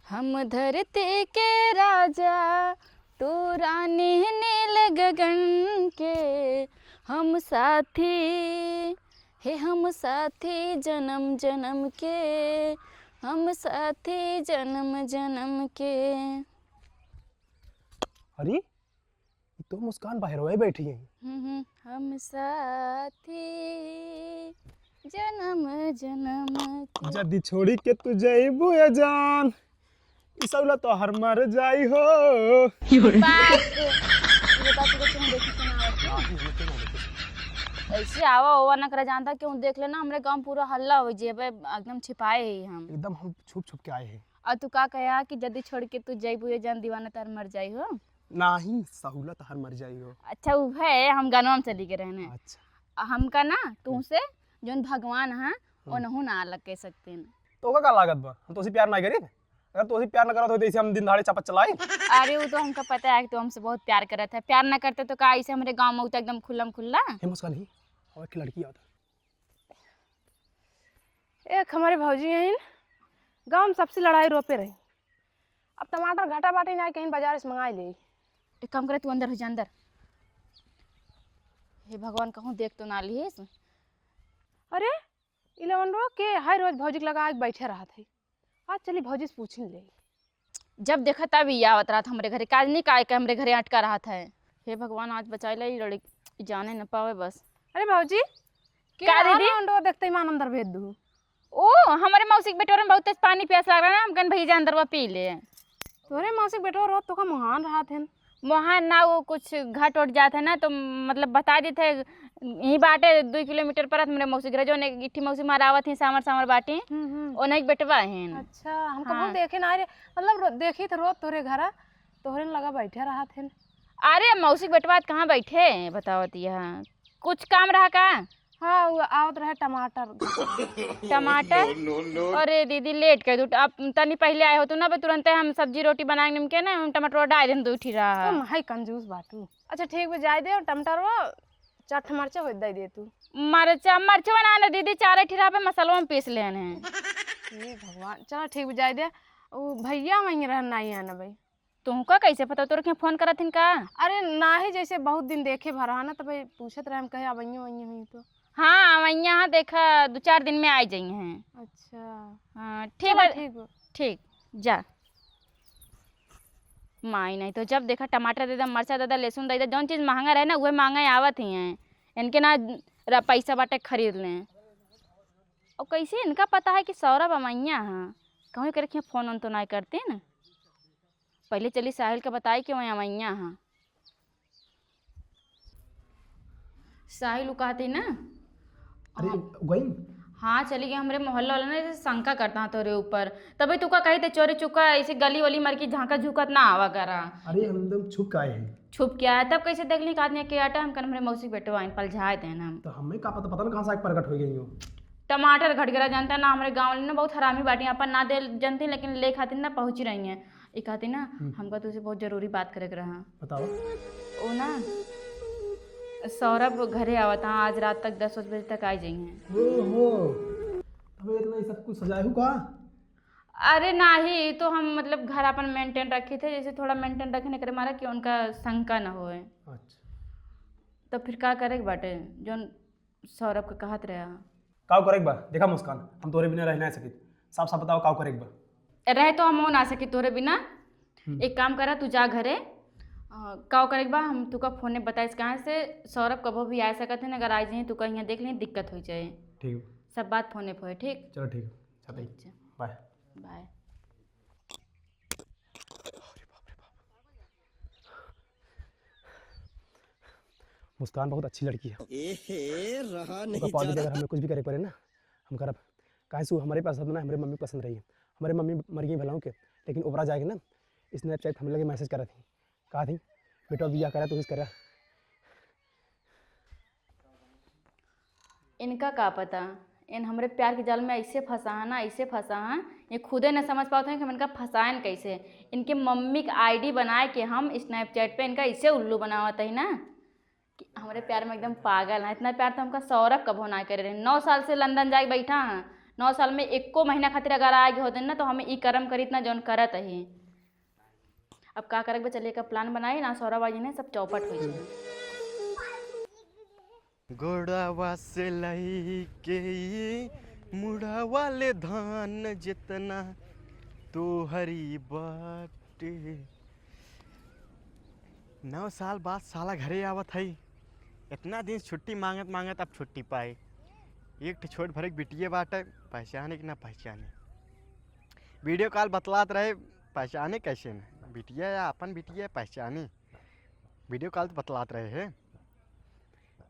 हम धरती के राजा तू रानी नील गगन के, हम साथी हे हम साथी जन्म जन्म के, हम साथी जन्म जन्म के। अरे ये तो मुस्कान बाहर बैठी है। हम साथी जन्म जन्म के। जदी छोड़ी के तू जइबू ए जान, ई सौला तो हर मर जाई हो। ऐसे आवा होवा ना करा जानता क्यों देख लेना हमरे गांव पूरा हल्ला हो जेबे एकदम छिपाए है हम एकदम हम छुप छुप के आए हैं। और तू का कहा कि जदी छोड़ के तू जइबू ये जान दीवाना तार मर जाई हो। नाही सहूलत हर मर जाई हो। अच्छा वो है हम गनवा में चली के रहने। अच्छा हमका ना तू से जोन भगवान है ओनहु ना अलग कह सकते हैं। तो का लागत बा हम तो प्यार ना करी। अगर तो प्यार ना करत हो तो हम दिन दहाड़े चापत चलाए। अरे वो तो हमका पता है कि तो हमसे बहुत प्यार करत है। प्यार ना करते तो का ऐसे हमारे गांव में तो एकदम खुल्लम खुल्ला हे मुस्कान ही और की लड़की आता एक हमारे भौजी हैं गांव में सबसे लड़ाई रोपे रही। अब टमाटर घाटा बाटी ना कहीं बाजार से मंगा ले। एक काम करे तू अंदर हो जा अंदर। हे भगवान कहूँ देख तो ना ली इसमें। अरे 11 रो के हर रोज भौजी के लगा के बैठे रहा थे। आज चली भौजी से पूछ ले। जब देखा तब ये आवत रहा था हमारे घरे काज नहीं का हमारे घरे अटका रहा था। हे भगवान आज बचा ले लड़की जाने न पावे बस। अरे भौजी का दीदी अंडो देखते ही मान अंदर भेज दू। ओ हमारे मौसी के बेटे में बहुत तेज पानी प्यास लग रहा है। हम कन भैया अंदर वो पी ले। तोरे मौसी बेटो रो तो का महान रहा थे। वहाँ ना वो कुछ घट उठ जाता है ना तो मतलब बता देते यही बाटे 2 किलोमीटर पर मेरे मौसी घर जो गिट्टी मौसी मारावत थी सामर सामर बाटी ओने बेटवा है। अच्छा हमको बहुत देखे ना मतलब देखी तो रोज तोरे घर तोहरे लगा बैठे रहा थे। अरे मौसी बेटवा कहाँ बैठे बतावत यहाँ कुछ काम रहा का। हाँ वो आवत रहे टमाटर टमाटर। अरे दीदी लेट कर दू अब तनी पहले आए हो तो ना तुरंत हम सब्जी रोटी बनाए के ना टमाटर डाल दें तो उठी रहा तुम है कंजूस बाटू। अच्छा ठीक है जाए दे टमाटर वो चट मरचा हो दे तू। मरचा मरचा बनाना दीदी 4 ठिरा पे मसालों में पीस लेने हैं। ये भगवान चलो ठीक है जाए दे। वो भैया वहीं रहना ही है ना भाई। तुमका कैसे पता तोर के फोन करत हिन का। अरे ना ही जैसे बहुत दिन देखे भरा ना तो भाई पूछत रहे हम कहे अब वहीं हुई तो। हाँ वहीं यहाँ देखा 2-4 दिन में आ जाइए हैं। अच्छा हाँ ठीक है ठीक ठीक जा। माई नहीं तो जब देखा टमाटर दे दा मरचा दे दा लहसुन दे दा जौन चीज़ महंगा रहे ना वह महंगा आवत ही हैं। इनके ना पैसा बाटे खरीद लें। और कैसे इनका पता है कि सौरभ अमैया हाँ कहूँ करके फ़ोन उन तो नहीं करते ना। पहले चली साहिल का बताई कि वहीं अमैया हाँ साहिल कहती ना। अरे गई हाँ चली गई हमारे मोहल्ला वाला ना जैसे शंका करता है तोरे ऊपर तभी तू का कही थे चोरी चुका ऐसे गली वली मर की झांका झुकत ना आवा करा। अरे हम एकदम छुप के आए हैं। छुप क्या है तब कैसे देख ली आदमी के आटा हम हमारे मौसी बेटे वाइन पल झाए थे ना तो हमें का पता ना कहाँ से प्रकट हो गई हो। टमाटर घट गया जानता है ना हमारे गाँव वाले ना बहुत हरामी बाटी अपन ना दे जानते लेकिन ले खातिर ना पहुँच रही हैं। ये कहती ना हमका तुझसे बहुत जरूरी बात करे रहा। बताओ वो ना सौरभ घरे आवता आज रात तक 10 बजे तक आ जाइए। ओहो हमें इतना ये सब कुछ सजाए हो का। अरे नहीं तो हम मतलब घर अपन मेंटेन रखे थे जैसे थोड़ा मेंटेन रखने करे मारा कि उनका शंका ना होए। अच्छा तो फिर का करे बाटे जो सौरभ का कहत रहा काव करे बा देखा मुस्कान हम तोरे बिना रह नहीं सके। साफ साफ बताओ काव करे बा। रहे तो हम हो ना सके तोरे बिना। एक काम करा तू जा घरे काव करे बा हम तुका फोन में बताइस कहाँ से सौरभ कबो भी आ सकते हैं अगर आ जाए तू कहीं देख लें दिक्कत हो जाए। ठीक सब बात फोने पे ठीक। चलो ठीक है अच्छा बाय बाय। मुस्कान बहुत अच्छी लड़की है। रहा नहीं अगर हमें कुछ भी करे पड़े ना हम करब काहे सु हमारे पास ना हमारे मम्मी पसंद रही है। हमारे मम्मी मर गई भलाओं के लेकिन ओपरा जाएगी ना स्नैपचैट हमें लगे मैसेज करा थी कहा थी बेटा बिया करा तो करा। इनका का पता इन हमारे प्यार के जाल में ऐसे फंसा है ना ऐसे फंसा है ये खुदे न समझ पाते हैं कि हम इनका फंसाएं कैसे। इनके मम्मी का आईडी बनाए कि हम स्नैपचैट पे इनका इससे उल्लू बनावत है ना कि हमारे प्यार में एकदम पागल है। इतना प्यार तो हमका सौरभ कब ना करे रहे 9 साल से लंदन जाके बैठा है 9 साल में एको महीना खातिर अगर आगे होते ना तो हमें ई कर्म करित ना जौन करत है। अब का करे के चलिए का प्लान बनाई ना सौराबाजी ने सब चौपट हो जाए। गोड़ावा से लही के मुड़ा वाले धान जितना तो हरी बाटे। 9 साल बाद साला घरे आवत है। इतना दिन छुट्टी मांगत मांगत अब छुट्टी पाए। एक छोट भरक बिटिए बाटे, पहचाने कि ना पहचाने। वीडियो कॉल बतलात रहे, पहचाने कैसे न बिटिया या अपन बिटिया पहचाने। वीडियो कॉल तो बतलात रहे है।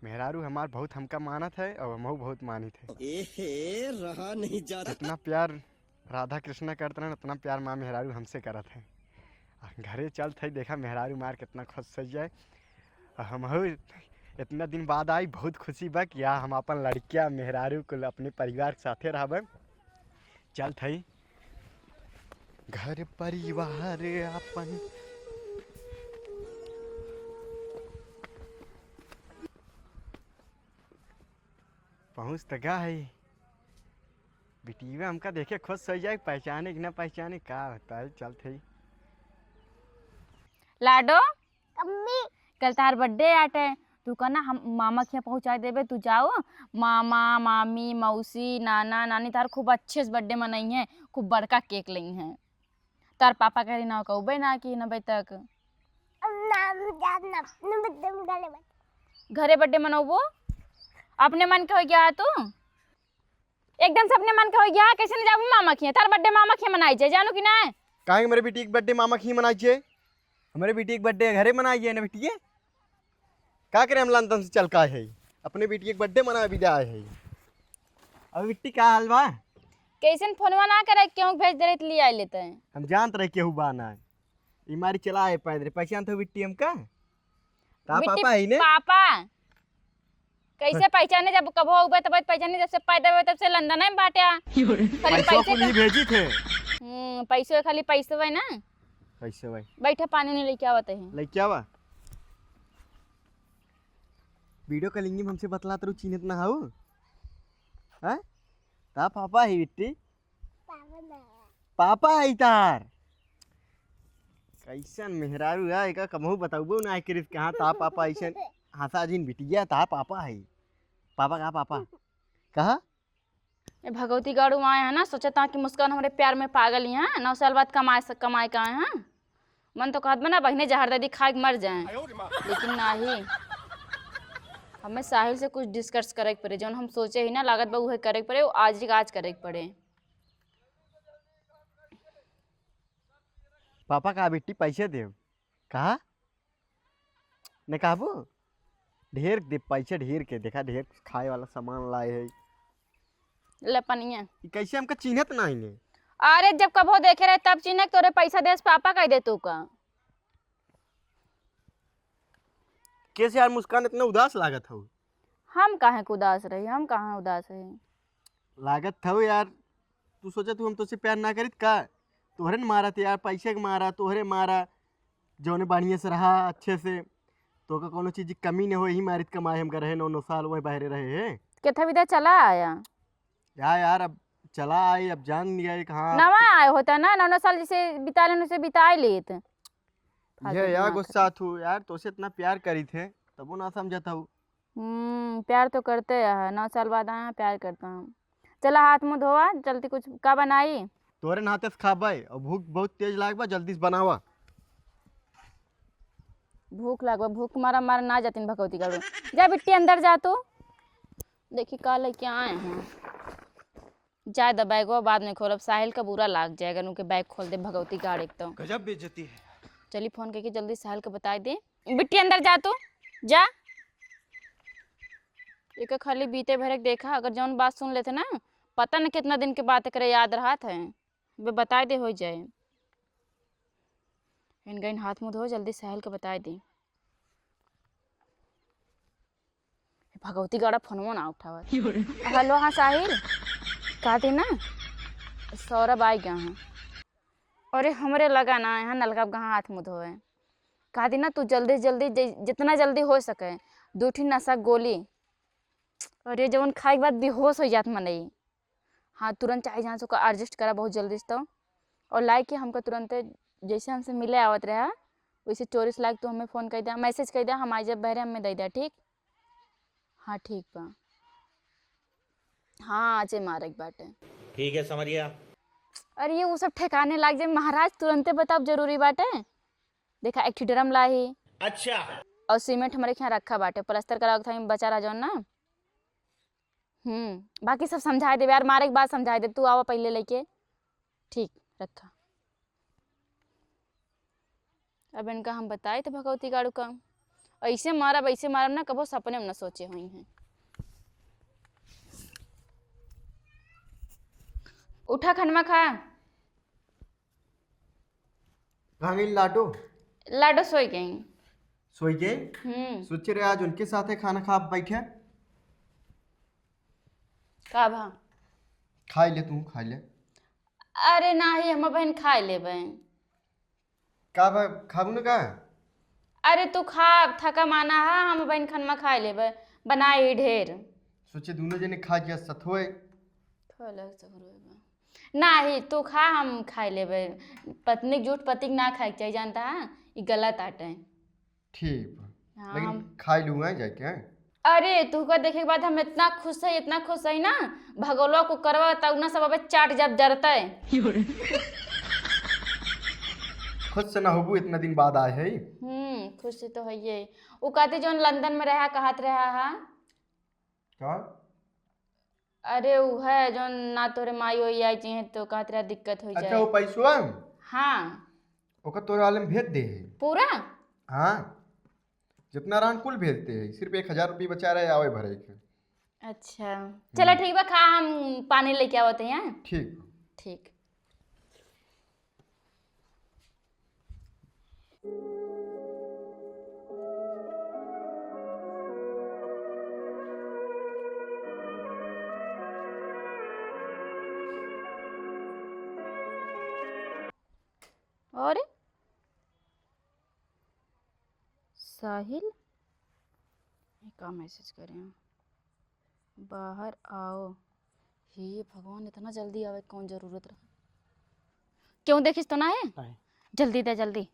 मेहरारू हमार बहुत हमका मानत है और हम बहुत मानित है। एहे रहा नहीं जाता। इतना प्यार राधा कृष्ण करते हैं, उतना प्यार माँ मेहरारू हमसे करत है। घरे चलत है, देखा मेहरारू मार कितना खुश सज जाए। हम इतना दिन बाद आई, बहुत खुशी बा कि हम अपन लड़किया मेहरारू को अपने परिवार के साथे रहब। चलत है घर परिवार अपन। पहुँच तका है। बिटिया हमका देखे खुश सज जाए, पहचाने कि ना पहचाने का होता है। चलत है लाडो कल तार बर्थडे आटे, तू कहना हम मामा के यहाँ पहुँचा देवे। तू जाओ, मामा मामी मौसी नाना नानी तार खूब अच्छे से बर्थडे मनाई है, खूब बड़का केक ली हैं। तार पापा कह रही ना कहबे ना कि 90 तक घरे बर्थडे मनोबो। अपने मन के हो गया तू एकदम से अपने मन के हो गया। कैसे नहीं जाबू मामा के यहाँ? तार बर्थडे मामा के मनाई जाए, जानू कि ना? कहेंगे मेरे बेटी की बर्थडे मामा की मनाई छे। हमारे बेटी की बर्थडे घरे मनाइए ना बेटी। का करे हम लंदन से चल का है, अपने बेटी की बर्थडे मना भी जाए है। अब बेटी का हाल बा? कैसे फोनवा ना करे, क्यों भेज दे रहे ले आ लेते हैं। हम जानत रहे केहू बाना इमारी चला है पैदल। पहचान तो बेटी हमका ता पापा है ने। पापा कैसे पहचाने? जब कब होगा तब पहचाने, जब से पैदा हुए तब से लंदन में बाटा। खाली पैसों को नहीं भेजी थे। पैसे खाली पैसे भाई ना। पैसे भाई बैठे पानी नहीं लेके आवत है। लेके आवा। वीडियो कॉलिंग में हमसे बतला तो चिन्हत ना हो। हैं ता पापा है बेटी? पापा है तार। कैसन मेहरारू है का कमहू बताऊबो ना आखिर कहां ता पापा ऐसन हंसा जिन बिटिया ता पापा है। पापा का पापा कहा भगवती गाड़ू आए हैं ना, सोचा था कि मुस्कान हमारे प्यार में पागल ही हैं। 9 साल बाद कमाए का आए हैं। मन तो कहत बना बहने जहर दादी खा के मर जाए, लेकिन नहीं। हमें साहिल से कुछ डिस्कस करे के पड़े। जो हम सोचे ही ना लागत बा उहे करे के पड़े, वो आज ही आज करे के पड़े। पापा का बेटी पैसे दे कहा ने कहबो ढेर दे पैसे ढेर के। देखा ढेर खाए वाला सामान लाए है। लपनिया कैसे हमका चिन्हत नहीं ने? अरे जब कभो देखे रहे तब चिन्ह तोरे पैसा देस पापा कह दे तू का। कैसे यार मुस्कान इतना उदास लागत हो? हम कहाँ उदास रही? हम कहाँ उदास रही? लागत था यार। तू सोचा तू हम तुझसे प्यार ना करित का? तोहरे ने मारा थे यार, पैसे के मारा, तोहरे मारा। जौने बढ़िया से रहा अच्छे से, तो का कोनो चीज की कमी न हो, यही मारित कमाए हम रहे 9 साल वही बाहरे रहे हैं। कितना विदा चला आया यार अब चला आए, अब जान गए कहाँ नवा आया होता ना। 9 साल जिसे बिता लेने से बिता लेत। ये यार गुस्सा थू यार, तुझसे इतना प्यार करी थे तब वो ना समझता हूँ। प्यार तो करते है। 9 साल बाद आया प्यार करता हूँ। चला हाथ मुँह धोवा जल्दी। कुछ का बनाई? तोरे नाते से खाबे और भूख बहुत तेज लागबा, जल्दी से बनावा। भूख लागबा, भूख मारा मारा ना जाती भगवती गाड़ू। जा बिट्टी अंदर जा तू। देखी का लेके आए हैं। जाए द बैगवा बाद में खोलब, साहिल का बुरा लाग जाएगा। उनके बैग खोल दे भगवती गाड़ एक तो गजब बेइज्जती है। चली फोन करके जल्दी साहिल को बता दे। बिट्टी अंदर जा तू जा। एक खाली बीते भरे देखा, अगर जौन बात सुन लेते ना, पता न कितना दिन के बात करे याद रहा था। वे बता दे हो जाए। इन गइन हाथ मुँह धो जल्दी साहिल को बता दे। भगवती गाड़ा फोनवो ना उठावा। हेलो हाँ साहिल कहा थी ना सौरभ आ गया हैं। अरे हमरे लगा ना यहाँ नलका कहाँ हाथ मुँह धोए। कहा थी ना तू जल्दी जल्दी जितना जल्दी हो सके 2 नशा गोली। अरे जब खाए के बाद बेहोश हो जात मनई। हाँ तुरंत चाहे जहाँ से ओका एडजस्ट करा बहुत जल्दी से तो। और लाइक के हमको तुरंत जैसे हमसे मिले आवत रहा वैसे 24 लाख तो हमें फ़ोन कर दिया, मैसेज कर दिया, हम आज जब बहरे हमें दे दिया। ठीक, हाँ ठीक बा। हाँ आज मारे बाटे। ठीक है समरिया। अरे ये वो सब ठेकाने लाग जाए महाराज, तुरंते बताओ जरूरी बाटे। देखा एक ड्रम लाही अच्छा। और सीमेंट हमारे यहाँ रखा बाटे, प्लास्टर करा था बचा रहा जौन ना। बाकी सब समझा दे यार, मारे के बाद समझा दे। तू आवा पहले लेके। ठीक रखा। अब इनका हम बताए थे भगवती गाड़ू का ऐसे मारब ना, कबो सपने में न सोचे हुई हैं। उठा खनमा खा। कहाँ गई लाडो? लाडो सोई गई। सोई गए? सोचे रहे आज उनके साथ है खाना खा बैठे। का भा? खाई ले, तू खाई ले। अरे नाही हम बहन खा लेबै। का बा खाबू ना का? अरे तू खा, थका माना है, हम बहन खनमा खा लेबै, बनाई ढेर। सोचे दोनों जने खा के सथोए। नाही तू खा, हम खा लेबै। पत्नी झूठ पति ना खाए चाहिए, जानता है ये गलत आटे। ठीक हाँ, लेकिन खाई लूँगा जाके। हैं अरे तू का देखे के बाद हम इतना खुश है ना, भगोलो को करवा तब ना सब अबे चाट जब जरते। खुद से ना होबू, इतना दिन बाद आए है। खुश तो है ये। वो कहते जो लंदन में रहा कहत रहा है क्या? अरे वो है जो ना तोरे माई हो आई चाहिए तो कहत रहा दिक्कत हो अच्छा जाए। वो पैसवा हाँ ओका तोरे वाले में भेज दे है। पूरा? हाँ जितना रान कुल भेजते हैं, सिर्फ 1000 रुपये बचा रहे आवे भरे के। अच्छा चलो ठीक बा, खा हम पानी लेके आवते हैं। ठीक ठीक। और साहिल का मैसेज करें, बाहर आओ। हे भगवान इतना जल्दी आवे कौन जरूरत रहा। क्यों देखिस तो ना है? नहीं। जल्दी दे जल्दी।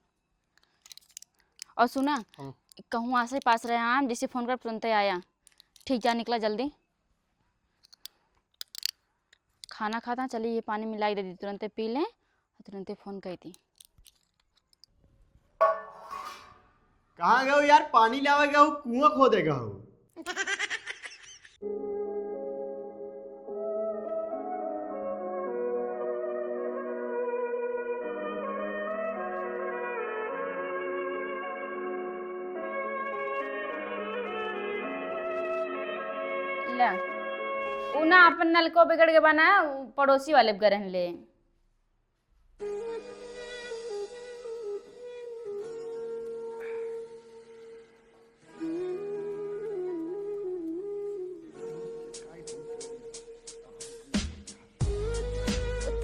और सुना कहूँ आसे पास रहे हम, जिसे फोन कर तुरंत आया। ठीक जा निकला जल्दी। खाना खाता चलिए, ये पानी मिलाई दे दी, तुरंत पी लें और तुरंत फ़ोन कर दी। कहाँ गए यार? पानी लावे गए हो, कुआं खोदेगा हो। ला उ ना अपन नल को बिगड़ के बना, पड़ोसी वाले गरहन ले।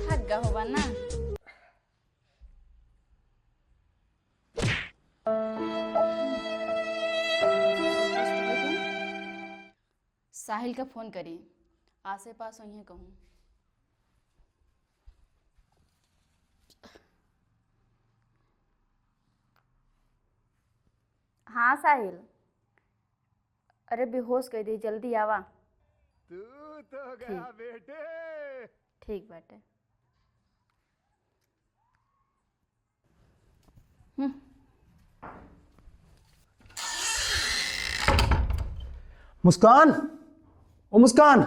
थक गया होगा ना। साहिल का फोन करी, आसे पास वहीं कहूँ। हाँ साहिल, अरे बेहोश कर दी, जल्दी आवा। तू तो गया बेटे। ठीक बाटे। मुस्कान, ओ मुस्कान।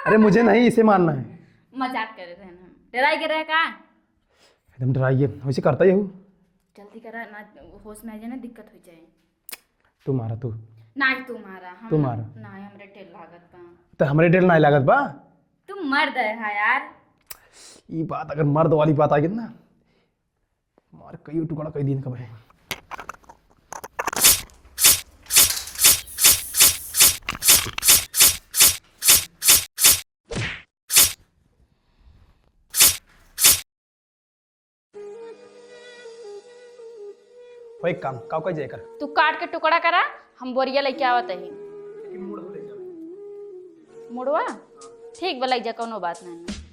अरे मुझे नहीं, इसे मारना है। मजाक कर रहे हैं हम, डराई के रहे का। एकदम डराइए, वैसे करता ही हूँ। जल्दी करा ना, होश में आ जाए ना, दिक्कत हो जाए। तू मारा तू। ना तुम्हारा हम तू मारा। ना हमरे टेल लागत बा। तो हमारे डेढ़ ना लागत बा। तुम मर्द है यार। ये बात अगर मर्द वाली बात आ गई ना, मार कई टुकड़ा कई दिन कब है। हो एक काम काव कह जाकर तू काट के टुकड़ा करा, हम बोरिया लेके आवत है। मुड़वा ठीक बा, जा कोनो बात नहीं।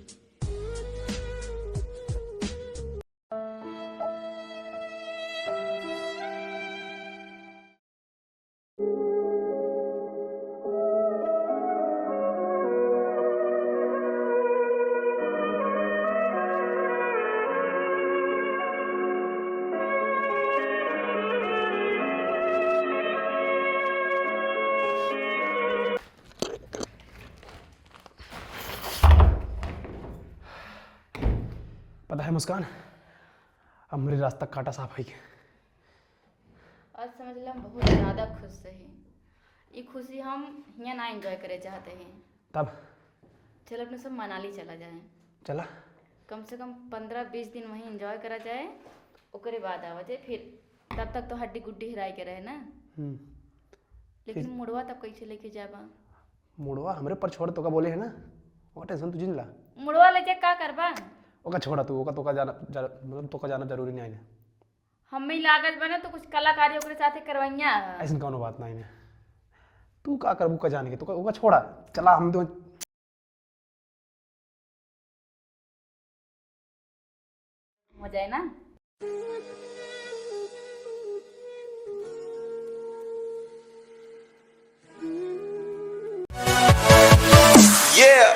पता है मुस्कान, अब मेरे रास्ता काटा साफ है। और समझ लो हम बहुत ज़्यादा खुश हैं। ये खुशी हम यहाँ ना एंजॉय करे चाहते हैं। तब चलो अपने सब मनाली चला जाए, चला कम से कम 15-20 दिन वहीं एंजॉय करा जाए, ओकरे बाद आवा जाए। फिर तब तक तो हड्डी गुड्डी हिराई के रहे ना। लेकिन मुड़वा तब कैसे लेके जाबा? मुड़वा हमरे पर छोड़ तो का बोले है ना, वो टेंशन तुझे नहीं ला। मुड़वा ले जा का करबा? ओका छोड़ा तू, ओका तो का जाना मतलब तो का जाना जरूरी नहीं है। हम ही लागत बना तो कुछ कलाकारी ओकरे साथे करवाइया। ऐसी कौनो बात नहीं है, तू का करबू का जाने के, तो ओका छोड़ा, चला हम तो हो जाए ना।